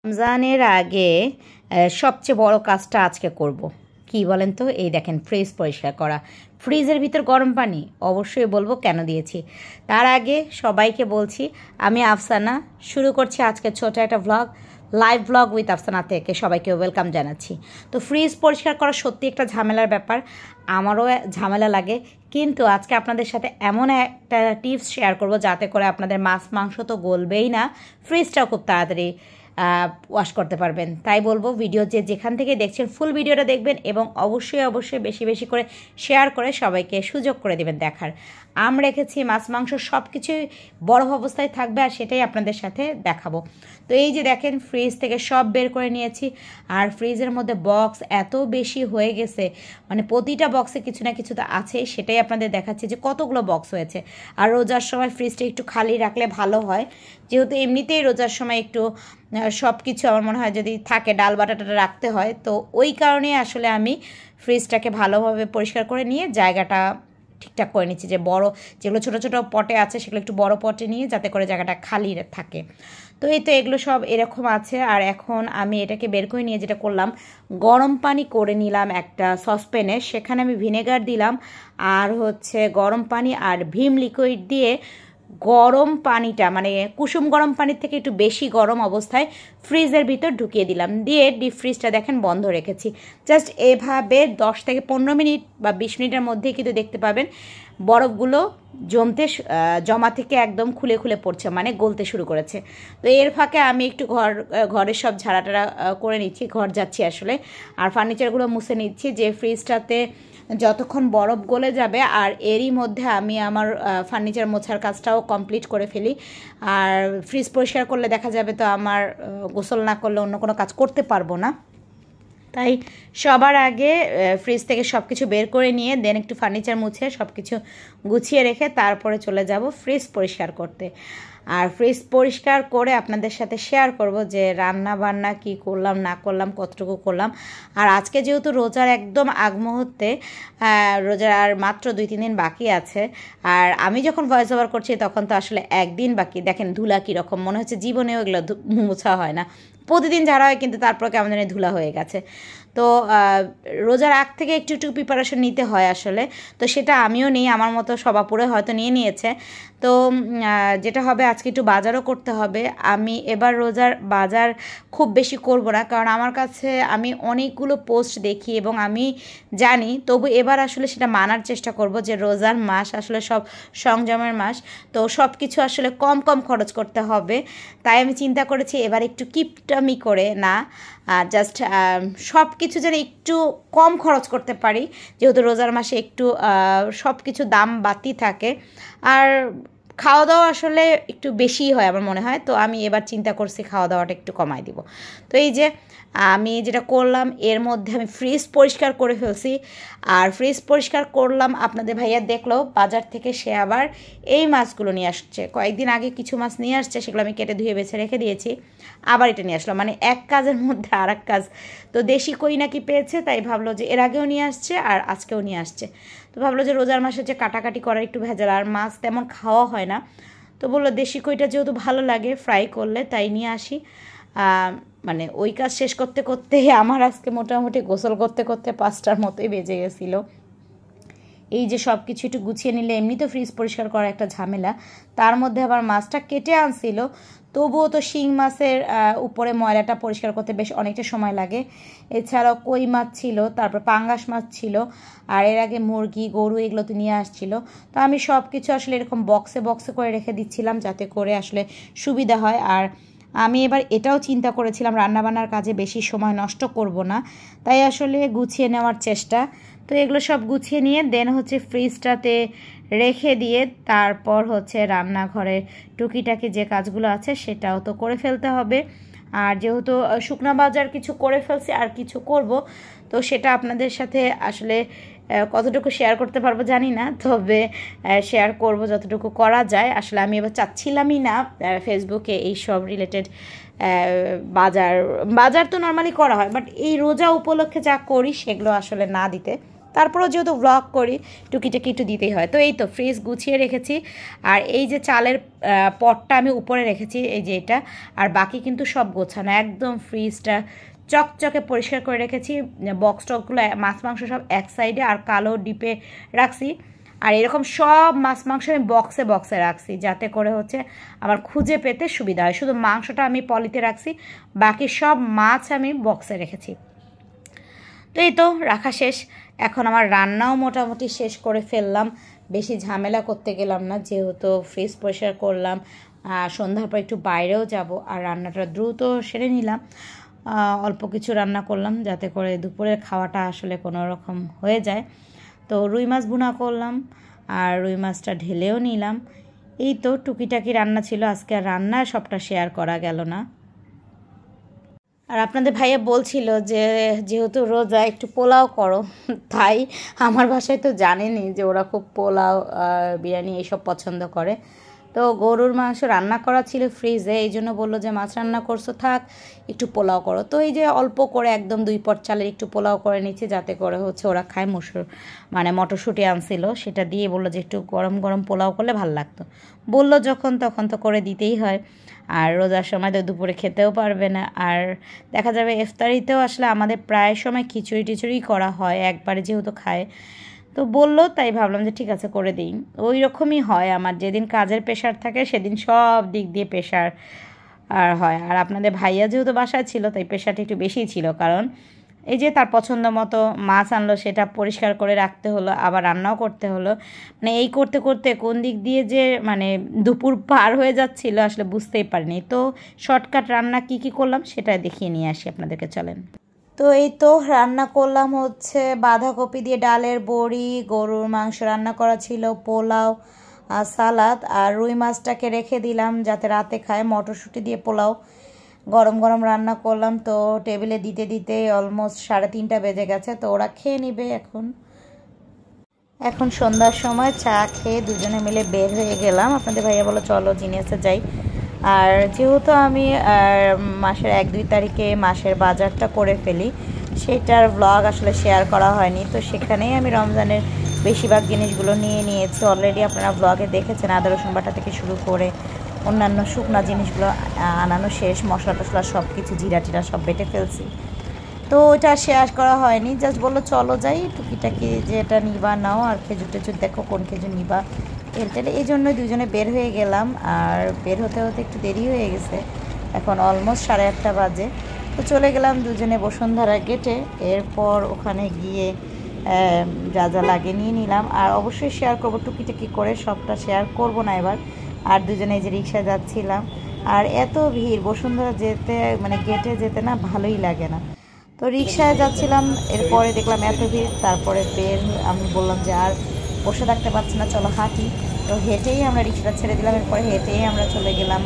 রমজানের আগে সবচেয়ে বড় কাজটা আজকে করব। কি বলেন তো? এই দেখেন, ফ্রিজ পরিষ্কার করা। ফ্রিজের ভিতর গরম পানি অবশ্যই বলবো কেন দিয়েছি। তার আগে সবাইকে বলছি, আমি আফসানা শুরু করছি আজকে ছোট একটা vlog, live vlog with Afsana থেকে সবাইকে ওয়েলকাম জানাচ্ছি। তো ফ্রিজ পরিষ্কার করা সত্যি একটা ঝামেলার ব্যাপার, আমারও ঝামেলা লাগে, কিন্তু আজকে আপনাদের সাথে এমন একটা টিপস শেয়ার করব যাতে করে আপনাদের মাছ মাংস তো গলবেই না, ফ্রিজটাও খুব তাড়াতাড়ি ওয়াশ করতে পারবেন। তাই বলবো, ভিডিও যেখান থেকে দেখছেন ফুল ভিডিওটা দেখবেন এবং অবশ্যই বেশি বেশি করে শেয়ার করে সবাইকে সুযোগ করে দেবেন দেখার। রেখেছি মাছ মাংস সব কিছুই বরফ অবস্থায় থাকবে আর সেটাই আপনাদের সাথে দেখাবো। তো এই যে দেখেন, ফ্রিজ থেকে সব বের করে নিয়েছি আর ফ্রিজের মধ্যে বক্স এত বেশি হয়ে গেছে, মানে প্রতিটা বক্সে কিছু না কিছু তো আছে, সেটাই আপনাদের দেখাচ্ছি যে কতগুলো বক্স হয়েছে। আর রোজার সময় ফ্রিজটা একটু খালি রাখলে ভালো হয়, যেহেতু এমনিতেই রোজার সময় একটু সব কিছু আমার মনে হয় যদি থাকে ডাল বাটাটা রাখতে হয়, তো ওই কারণে আসলে আমি ফ্রিজটাকে ভালোভাবে পরিষ্কার করে নিয়ে জায়গাটা ঠিকঠাক করে নিচ্ছি, যে বড় যেগুলো ছোটো ছোটো পটে আছে সেগুলো একটু বড় পটে নিয়ে যাতে করে জায়গাটা খালি থাকে। তো এই তো এগুলো সব এরকম আছে। আর এখন আমি এটাকে বের করে নিয়ে যেটা করলাম, গরম পানি করে নিলাম একটা সসপ্যানে, সেখানে আমি ভিনেগার দিলাম আর গরম পানি আর ভিম লিকুইড দিয়ে গরম পানিটা মানে কুসুম গরম পানির থেকে একটু বেশি গরম অবস্থায় ফ্রিজের ভিতর ঢুকিয়ে দিলাম, দিয়ে ডিপ ফ্রিজটা দেখেন বন্ধ রেখেছি। জাস্ট এভাবে 10 থেকে 15 মিনিট বা 20 মিনিটের মধ্যেই কিন্তু দেখতে পাবেন বরফগুলো জমা থেকে একদম খুলে খুলে পড়ছে, মানে গলতে শুরু করেছে। তো এর ফাঁকে আমি একটু ঘরের সব ঝাড়াটাড়া করে নিচ্ছি, ঘর যাচ্ছি আসলে, আর ফার্নিচারগুলো মুছে নিচ্ছি, যে ফ্রিজটাতে যতক্ষণ বরফ গলে যাবে। আর এরই মধ্যে আমি আমার ফার্নিচার মোছার কাজটাও কমপ্লিট করে ফেলি। আর ফ্রিজ পরিষ্কার করলে দেখা যাবে তো আমার গোসল না করলে অন্য কোনো কাজ করতে পারবো না, তাই সবার আগে ফ্রিজ থেকে সব কিছু বের করে নিয়ে দেন একটু ফার্নিচার মুছে সব কিছু গুছিয়ে রেখে তারপরে চলে যাব ফ্রিজ পরিষ্কার করতে। আর ফ্রিজ পরিষ্কার করে আপনাদের সাথে শেয়ার করব যে রান্না বান্না কি করলাম না করলাম, কতটুকু করলাম। আর আজকে যেহেতু রোজার একদম আগ মুহূর্তে, রোজার আর মাত্র 2-3 দিন বাকি আছে, আর আমি যখন ভয়েস ওভার করছি তখন তো আসলে একদিন বাকি। দেখেন ধুলা কীরকম, মনে হচ্ছে জীবনেও এগুলো মোছা হয় না, প্রতিদিন ঝাড়া হয় কিন্তু তারপর কেমন জানি ধুলা হয়ে গেছে। তো রোজার আগ থেকে একটু একটু প্রিপারেশন নিতে হয় আসলে, তো সেটা আমিও নিই, আমার মতো সবাপুরে হয়তো নিয়ে নিয়েছে। তো যেটা হবে আজকে একটু বাজারও করতে হবে। আমি এবার রোজার বাজার খুব বেশি করব না, কারণ আমার কাছে আমি অনেকগুলো পোস্ট দেখি এবং আমি জানি, তবু এবার আসলে সেটা মানার চেষ্টা করব যে রোজার মাস আসলে সব সংযমের মাস, তো সব কিছু আসলে কম কম খরচ করতে হবে। তাই আমি চিন্তা করেছি এবার একটু কিপটামি করে না, জাস্ট সব কিছু যেন একটু কম খরচ করতে পারি, যেহেতু রোজার মাসে একটু সব কিছু দাম বাড়তি থাকে আর খাওয়া দাওয়া আসলে একটু বেশিই হয় আমার মনে হয়। তো আমি এবার চিন্তা করছি খাওয়া দাওয়াটা একটু কমাই দিব। তো এই যে আমি যেটা করলাম, এর মধ্যে আমি ফ্রিজ পরিষ্কার করে ফেলছি। আর ফ্রিজ পরিষ্কার করলাম, আপনাদের ভাইয়া দেখলো বাজার থেকে সে আবার এই মাছগুলো নিয়ে আসছে। কয়েকদিন আগে কিছু মাছ নিয়ে আসছে, সেগুলো আমি কেটে ধুয়ে বেছে রেখে দিয়েছি, আবার এটা নিয়ে আসলো, মানে এক কাজের মধ্যে আর এক কাজ। তো দেশি কই নাকি পেয়েছে, তাই ভাবলো যে এর আগেও নিয়ে আসছে আর আজকেও নিয়ে আসছে। তো ভাবলো যে রোজার মাসে যে কাটাকাটি করার একটু ভেজাল, আর মাছ তেমন খাওয়া হয় না, তো বললো দেশি কইটা যেহেতু ভালো লাগে ফ্রাই করলে, তাই নিয়ে আসি। মানে ওই কাজ শেষ করতে করতে আমার আজকে মোটামুটি গোসল করতে করতে 5টার মতোই বেজে গেছিলো। এই যে সব কিছু একটু গুছিয়ে নিলে এমনি তো ফ্রিজ পরিষ্কার করা একটা ঝামেলা, তার মধ্যে আবার মাছটা কেটে আনছিল, তবুও তো শিং মাছের উপরে ময়লাটা পরিষ্কার করতে বেশ অনেকটা সময় লাগে। এছাড়াও কই মাছ ছিল, তারপর পাঙ্গাস মাছ ছিল, আর এর আগে মুরগি গরু এগুলো তো নিয়ে আসছিল। তো আমি সব কিছু আসলে এরকম বক্সে বক্সে করে রেখে দিচ্ছিলাম যাতে করে আসলে সুবিধা হয়। আর আমি এবার এটাও চিন্তা করেছিলাম রান্নাবান্নার কাজে বেশি সময় নষ্ট করব না, তাই আসলে গুছিয়ে নেওয়ার চেষ্টা। তো এগুলো সব গুছিয়ে নিয়ে দেন ফ্রিজটাতে রেখে দিয়ে তারপর রান্নাঘরে টুকিটাকি যে কাজগুলো আছে সেটাও তো করে ফেলতে হবে। আর যেহেতু শুকনো বাজার কিছু করে ফেলছি আর কিছু করব, তো সেটা আপনাদের সাথে আসলে কতটুকু শেয়ার করতে পারবো জানি না, তবে শেয়ার করব যতটুকু করা যায়। আসলে আমি এবার চাচ্ছিলামই না ফেসবুকে এই সব রিলেটেড বাজার তো নর্মালি করা হয়, বাট এই রোজা উপলক্ষে যা করি সেগুলো আসলে না দিতে, তারপরেও যেহেতু ব্লগ করি টুকিটাকি একটু দিতেই হয়। তো এই তো ফ্রিজ গুছিয়ে রেখেছি, আর এই যে চালের পটটা আমি উপরে রেখেছি, এই যে এটা, আর বাকি কিন্তু সব গোছানো, একদম ফ্রিজটা চকচকে পরিষ্কার করে রেখেছি। বক্স টকগুলো মাছ মাংস সব এক সাইডে আর কালো ডিপে রাখছি। আর এরকম সব মাছ মাংস আমি বক্সে বক্সে রাখছি, যাতে করে হচ্ছে আমার খুঁজে পেতে সুবিধা হয়। শুধু মাংসটা আমি পলিতে রাখছি, বাকি সব মাছ আমি বক্সে রেখেছি। তো এই তো রাখা শেষ। এখন আমার রান্নাও মোটামুটি শেষ করে ফেললাম, বেশি ঝামেলা করতে গেলাম না, যেহেতু ফ্রিজ পরিষ্কার করলাম। সন্ধ্যার পর একটু বাইরেও যাব, আর রান্নাটা দ্রুত সেরে নিলাম। অল্প কিছু রান্না করলাম যাতে করে দুপুরের খাওয়াটা আসলে কোনো রকম হয়ে যায়। তো রুই মাছ ভুনা করলাম, আর রুই মাছটা ঢেলেও নিলাম। এই তো টুকিটাকি রান্না ছিল আজকে, আর রান্না সবটা শেয়ার করা গেল না। আর আপনাদের ভাইয়া বলছিল যে যেহেতু রোজা একটু পোলাও করো, তাই আমার বাসায় তো জানেনি যে ওরা খুব পোলাও বিরিয়ানি এইসব পছন্দ করে। তো গরুর মাংস রান্না করা ছিল ফ্রিজে, এই জন্য বললো যে মাছ রান্না করছো, থাক একটু পোলাও করো। তো এই যে অল্প করে একদম 2 পট চালের একটু পোলাও করে নিচ্ছি, যাতে করে হচ্ছে ওরা খায়। মটরশুঁটি আনছিল, সেটা দিয়ে বললো যে একটু গরম গরম পোলাও করলে ভালো লাগতো। বললো যখন তখন তো করে দিতেই হয়, আর রোজার সময় তো দুপুরে খেতেও পারবে না। আর দেখা যাবে ইফতারিতেও আসলে আমাদের প্রায় সময় খিচুড়ি টিচুড়ি করা হয়, একবারে যেহেতু খায়। তো বললো, তাই ভাবলাম যে ঠিক আছে করে দিই। ওই রকমই হয় আমার, যেদিন কাজের প্রেশার থাকে সেদিন সব দিক দিয়ে প্রেশার আর হয়। আর আপনাদের ভাইয়া যেহেতু বাসায় ছিল, তাই প্রেশারটা একটু বেশিই ছিল, কারণ এই যে তার পছন্দ মতো মাছ আনলো, সেটা পরিষ্কার করে রাখতে হলো, আবার রান্নাও করতে হলো। মানে এই করতে করতে কোন দিক দিয়ে যে মানে দুপুর পার হয়ে যাচ্ছিল আসলে বুঝতেই পারিনি। তো শর্টকাট রান্না কি কি করলাম সেটা দেখিয়ে নিয়ে আসি আপনাদেরকে, চলেন। তো এই তো রান্না করলাম হচ্ছে বাঁধাকপি দিয়ে ডালের বড়ি, গরুর মাংস রান্না করা ছিল, পোলাও, সালাদ, আর রুই মাছটাকে রেখে দিলাম যাতে রাতে খায়। মটরশুঁটি দিয়ে পোলাও গরম গরম রান্না করলাম। তো টেবিলে দিতে দিতে অলমোস্ট 3:30 বেজে গেছে, তো ওরা খেয়ে নিবে। এখন সন্ধ্যার সময় চা খেয়ে দুজনে মিলে বের হয়ে গেলাম। আপনাদের ভাইয়া বলো চলো জিনিয়াসে যাই। আর যেহেতু আমি মাসের 1-2 তারিখে মাসের বাজারটা করে ফেলি, সেটার ব্লগ আসলে শেয়ার করা হয়নি। তো সেখানেই আমি রমজানের বেশিরভাগ জিনিসগুলো নিয়ে নিয়েছি। অলরেডি আপনারা ব্লগে দেখেছেন, আদা রসুন বাটা থেকে শুরু করে অন্যান্য শুকনা জিনিসগুলো আনানো শেষ, মশলা টশলা সব কিছু, জিরা টিরা সব বেটে ফেলছি। তো ওইটা শেয়ার করা হয়নি, জাস্ট বললো চলো যাই, টুকিটাকি যেটা নিবা নাও, আর খেজুর টেজুর দেখো কোন খেজুর নিবা তেল। এই জন্যই দুজনে বের হয়ে গেলাম। আর বের হতে হতে একটু দেরি হয়ে গেছে, এখন অলমোস্ট 8:30 বাজে। তো চলে গেলাম দুজনে বসুন্ধরা গেটে। এরপর ওখানে গিয়ে যা যা লাগে নিয়ে নিলাম। আর অবশ্যই শেয়ার করবো টুকিটাকি করে, সবটা শেয়ার করব না এবার। আর দুজনে যে রিক্সায় যাচ্ছিলাম, আর এত ভিড় বসুন্ধরা যেতে, মানে গেটে যেতে না ভালোই লাগে না। তো রিক্সায় যাচ্ছিলাম, এরপরে দেখলাম এত ভিড়, তারপরে আমি বললাম যে আর বসে থাকতে পারছি না, চলো হাঁটি। তো হেঁটেই আমরা রিক্সাটা ছেড়ে দিলাম, এরপরে হেঁটেই আমরা চলে গেলাম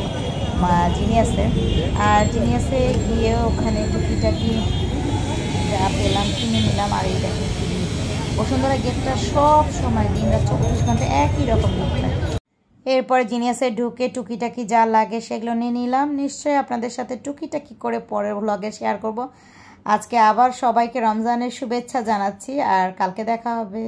জিনিয়াসে। আর জিনিয়াসে গিয়ে ওখানে টুকিটাকি যা পেলাম কিনে নিলাম। আর এই দেখেন বসুন্ধরা গেটটা সব সময় দিনরাত 24 ঘন্টা একই রকম ভিড় থাকে। এরপরে জিনিয়াসে ঢুকে টুকিটাকি যা লাগে সেগুলো নিয়ে নিলাম। নিশ্চয়ই আপনাদের সাথে টুকিটাকি করে পরের ব্লগে শেয়ার করব। আজকে আবার সবাইকে রমজানের শুভেচ্ছা জানাচ্ছি, আর কালকে দেখা হবে।